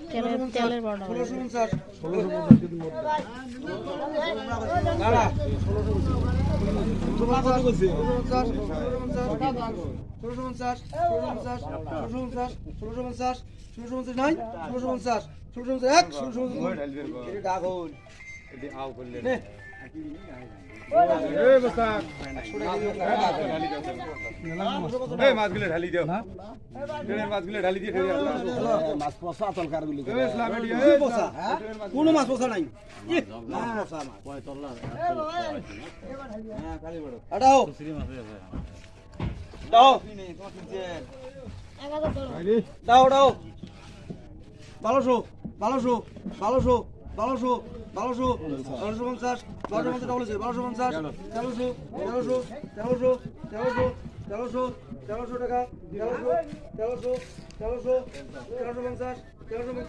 তেলের বড় 1650 মাছগুলো ঢালি দিও মাছগুলো ঢালি দিয়ে মাছ পচা তলকার গুলি কোনো মাছ পোষা নাই দাও দাও 1250 টাকা 1350